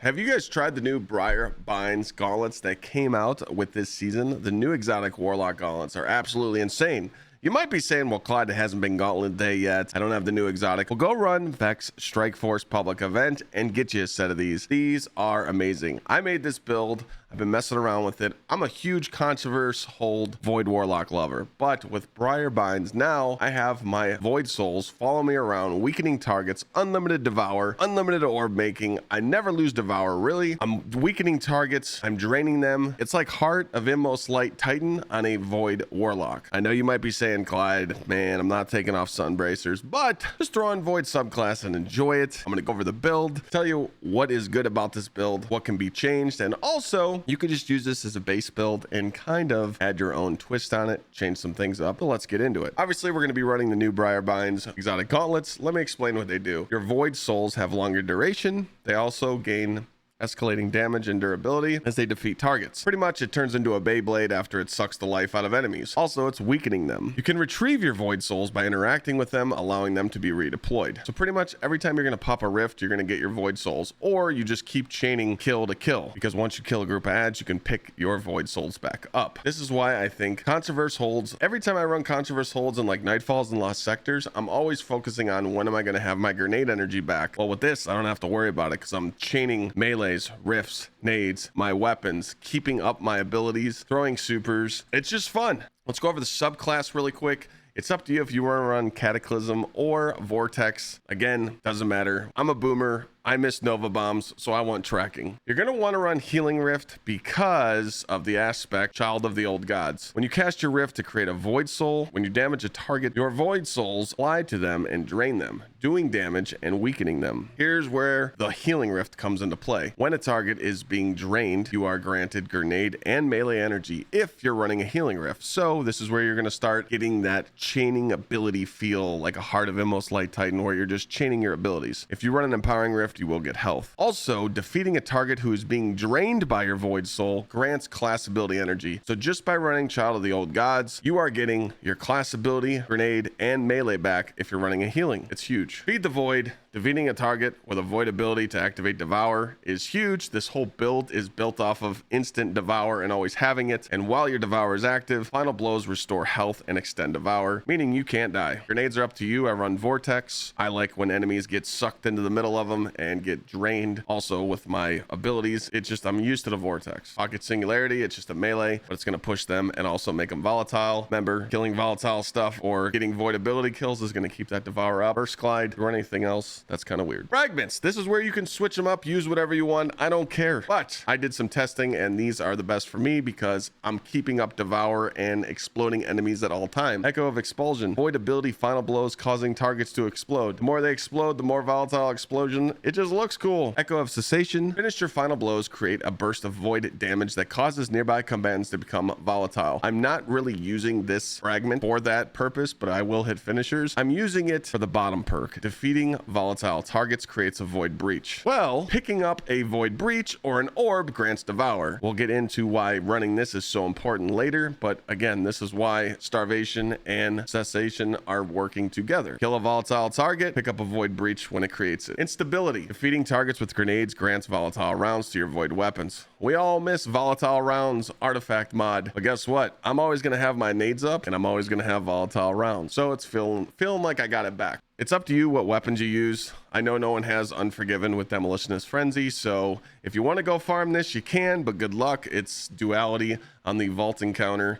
have you guys tried the new Briarbinds gauntlets that came out with this season? The new exotic Warlock gauntlets are absolutely insane. You might be saying, well, Clyde, it hasn't been Gauntlet Day yet. I don't have the new exotic. Well, go run Vex Strike Force public event and get you a set of these. These are amazing. I made this build. I've been messing around with it. I'm a huge Controverse Hold Void Warlock lover, but with Briarbinds now, I have my Void Souls follow me around, weakening targets, unlimited Devour, unlimited orb making. I never lose Devour, really. I'm weakening targets. I'm draining them. It's like Heart of Inmost Light Titan on a Void Warlock. I know you might be saying, Clyde, man, I'm not taking off sun bracers, but just throw on Void subclass and enjoy it. I'm gonna go over the build, tell you what is good about this build, what can be changed, and also you could just use this as a base build and kind of add your own twist on it, change some things up. But let's get into it. Obviously, we're going to be running the new Briarbinds exotic gauntlets. Let me explain what they do. Your Void Souls have longer duration. They also gain escalating damage and durability as they defeat targets. Pretty much it turns into a Beyblade after it sucks the life out of enemies. Also, it's weakening them. You can retrieve your Void Souls by interacting with them, allowing them to be redeployed. So pretty much every time you're going to pop a rift, you're going to get your Void Souls, or you just keep chaining kill to kill, because once you kill a group of ads, you can pick your Void Souls back up. This is why I think Controverse Holds, every time I run Controverse Holds in like Nightfalls and Lost Sectors, I'm always focusing on when am I going to have my grenade energy back. Well, with this, I don't have to worry about it because I'm chaining melee, rifts, nades, my weapons, keeping up my abilities, throwing supers. It's just fun. Let's go over the subclass really quick. It's up to you if you want to run Cataclysm or Vortex. Again, doesn't matter. I'm a boomer. I miss Nova Bombs, so I want tracking. You're going to want to run Healing Rift because of the aspect Child of the Old Gods. When you cast your Rift to create a Void Soul, when you damage a target, your Void Souls fly to them and drain them, doing damage and weakening them. Here's where the Healing Rift comes into play. When a target is being drained, you are granted grenade and melee energy if you're running a Healing Rift. So this is where you're going to start getting that chaining ability feel like a Heart of Inmost Light Titan where you're just chaining your abilities. If you run an Empowering Rift, you will get health. Also, defeating a target who is being drained by your Void Soul grants class ability energy. So just by running Child of the Old Gods, you are getting your class ability, grenade, and melee back if you're running a healing. It's huge. Feed the Void. Defeating a target with a Void ability to activate Devour is huge. This whole build is built off of instant Devour and always having it. And while your Devour is active, final blows restore health and extend Devour, meaning you can't die. Grenades are up to you. I run Vortex. I like when enemies get sucked into the middle of them and get drained. Also with my abilities, it's just I'm used to the Vortex. Pocket Singularity, it's just a melee, but it's going to push them and also make them volatile. Remember, killing volatile stuff or getting Void ability kills is going to keep that Devour up. Gsxrclyde or anything else, that's kind of weird. Fragments, this is where you can switch them up, use whatever you want. I don't care, but I did some testing and these are the best for me because I'm keeping up Devour and exploding enemies at all time. Echo of Expulsion, Void ability, final blows causing targets to explode. The more they explode, the more volatile explosion. It just looks cool. Echo of Cessation, finish your final blows, create a burst of void damage that causes nearby combatants to become volatile. I'm not really using this fragment for that purpose, but I will hit finishers. I'm using it for the bottom perk. Defeating volatile targets creates a void breach. Well, picking up a void breach or an orb grants Devour. We'll get into why running this is so important later, but again, this is why Starvation and Cessation are working together. Kill a volatile target, pick up a void breach when it creates it. Instability, defeating targets with grenades grants volatile rounds to your void weapons. We all miss volatile rounds artifact mod, but guess what? I'm always going to have my nades up and I'm always going to have volatile rounds. So it's feeling like I got it back. It's up to you what weapons you use. I know no one has Unforgiven with Demolitionist Frenzy, so if you want to go farm this, you can, but good luck. It's duality on the vault encounter.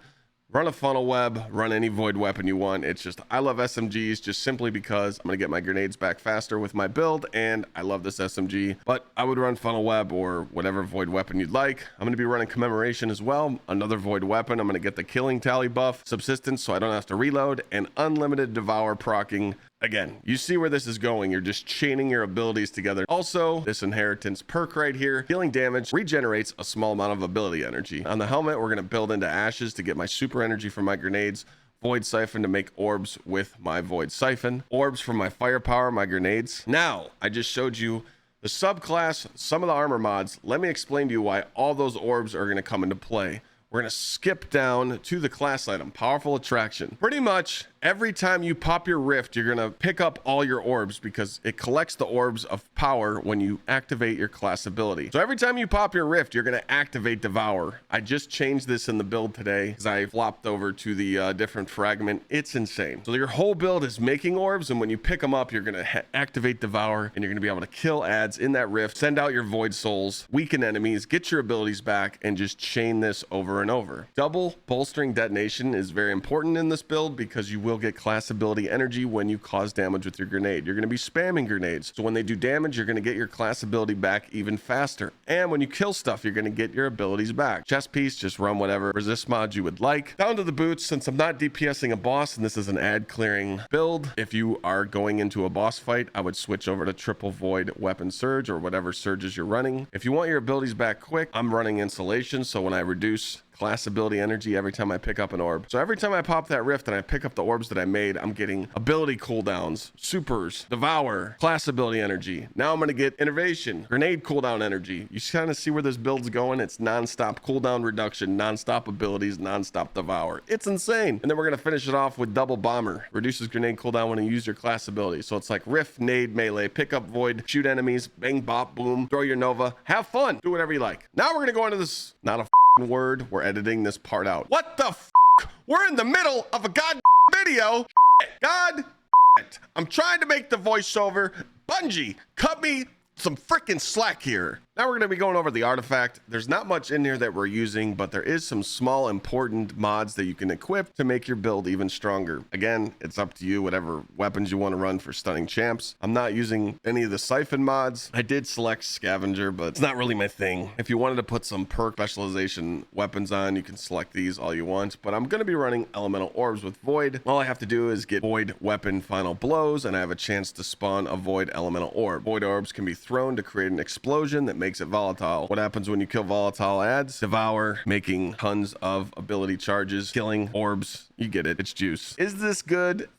Run a funnel web, run any void weapon you want. It's just, I love SMGs just simply because I'm going to get my grenades back faster with my build, and I love this SMG. But I would run funnel web or whatever void weapon you'd like. I'm going to be running Commemoration as well, another void weapon. I'm going to get the killing tally buff, subsistence so I don't have to reload, and unlimited Devour procking. Again, you see where this is going. You're just chaining your abilities together. Also, this inheritance perk right here, healing damage, regenerates a small amount of ability energy. On the helmet, we're going to build into ashes to get my super energy from my grenades, Void Siphon to make orbs with my Void Siphon, orbs from my firepower, my grenades. Now, I just showed you the subclass, some of the armor mods. Let me explain to you why all those orbs are going to come into play. We're going to skip down to the class item, Powerful Attraction. Pretty much every time you pop your rift, you're gonna pick up all your orbs because it collects the orbs of power when you activate your class ability. So every time you pop your rift, you're gonna activate Devour. I just changed this in the build today because I flopped over to the different fragment. It's insane. So your whole build is making orbs, and when you pick them up, you're gonna activate Devour, and you're gonna be able to kill adds in that rift, send out your void souls, weaken enemies, get your abilities back, and just chain this over and over. Double bolstering detonation is very important in this build because you will get class ability energy when you cause damage with your grenade. You're gonna be spamming grenades, so when they do damage, you're gonna get your class ability back even faster. And when you kill stuff, you're gonna get your abilities back. Chest piece, just run whatever resist mod you would like. Down to the boots, since I'm not DPSing a boss and this is an ad clearing build, if you are going into a boss fight, I would switch over to triple void weapon surge or whatever surges you're running. If you want your abilities back quick, I'm running insulation, so when I reduce class ability energy every time I pick up an orb. So every time I pop that rift and I pick up the orbs that I made, I'm getting ability cooldowns, supers, devour, class ability energy. Now I'm going to get innovation, grenade cooldown energy. You kind of see where this build's going. It's non-stop cooldown reduction, non-stop abilities, non-stop devour. It's insane. And then we're going to finish it off with double bomber. Reduces grenade cooldown when you use your class ability. So it's like rift, nade, melee, pick up void, shoot enemies, bang, bop, boom, throw your nova, have fun, do whatever you like. Now we're going to go into this, not a word, we're editing this part out. What the we're in the middle of a video. God, I'm trying to make the voiceover. Bungie, cut me some freaking slack here. Now we're going to be going over the artifact. There's not much in here that we're using, but there is some small important mods that you can equip to make your build even stronger. Again, it's up to you, whatever weapons you want to run for stunning champs. I'm not using any of the siphon mods. I did select scavenger, but it's not really my thing. If you wanted to put some perk specialization weapons on, you can select these all you want, but I'm going to be running elemental orbs with void. All I have to do is get void weapon final blows, and I have a chance to spawn a void elemental orb. Void orbs can be thrown to create an explosion that makes it volatile. What happens when you kill volatile adds? Devour, making tons of ability charges, killing orbs. You get it. It's juice. Is this good?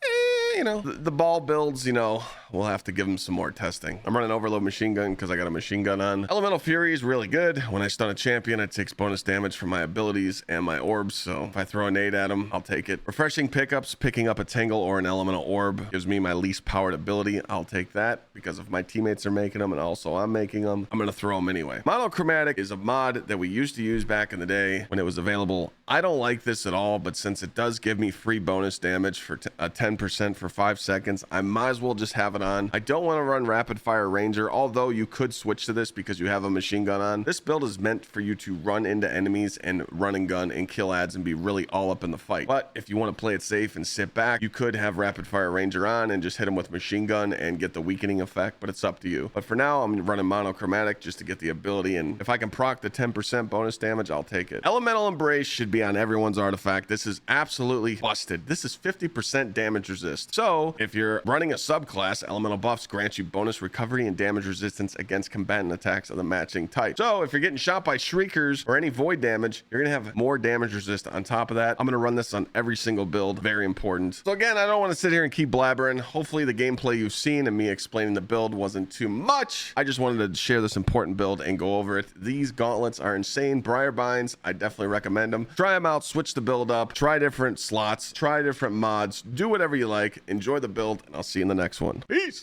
You know, the ball builds, you know, we'll have to give them some more testing. I'm running overload machine gun because I got a machine gun on. Elemental Fury is really good. When I stun a champion, it takes bonus damage from my abilities and my orbs. So if I throw a nade at him, I'll take it. Refreshing pickups, picking up a tangle or an elemental orb gives me my least powered ability. I'll take that because if my teammates are making them and also I'm making them, I'm going to throw them anyway. Monochromatic is a mod that we used to use back in the day when it was available. I don't like this at all, but since it does give me free bonus damage for a 10% for 5 seconds, I might as well just have it on. I don't want to run rapid fire ranger, although you could switch to this because you have a machine gun on. This build is meant for you to run into enemies and run and gun and kill adds and be really all up in the fight. But if you want to play it safe and sit back, you could have rapid fire ranger on and just hit him with machine gun and get the weakening effect, but it's up to you. But for now, I'm running monochromatic just to get the ability, and if I can proc the 10% bonus damage, I'll take it. Elemental Embrace should be on everyone's artifact. This is absolutely busted. This is 50% damage resist. So if you're running a subclass, elemental buffs grant you bonus recovery and damage resistance against combatant attacks of the matching type. So if you're getting shot by shriekers or any void damage, you're gonna have more damage resist on top of that. I'm gonna run this on every single build. Very important. So again, I don't want to sit here and keep blabbering. Hopefully the gameplay you've seen and me explaining the build wasn't too much. I just wanted to share this important build and go over it. These gauntlets are insane. Briarbinds, I definitely recommend them. Try them out, switch the build up, try different slots, try different mods, do whatever you like, enjoy the build, and I'll see you in the next one. Peace.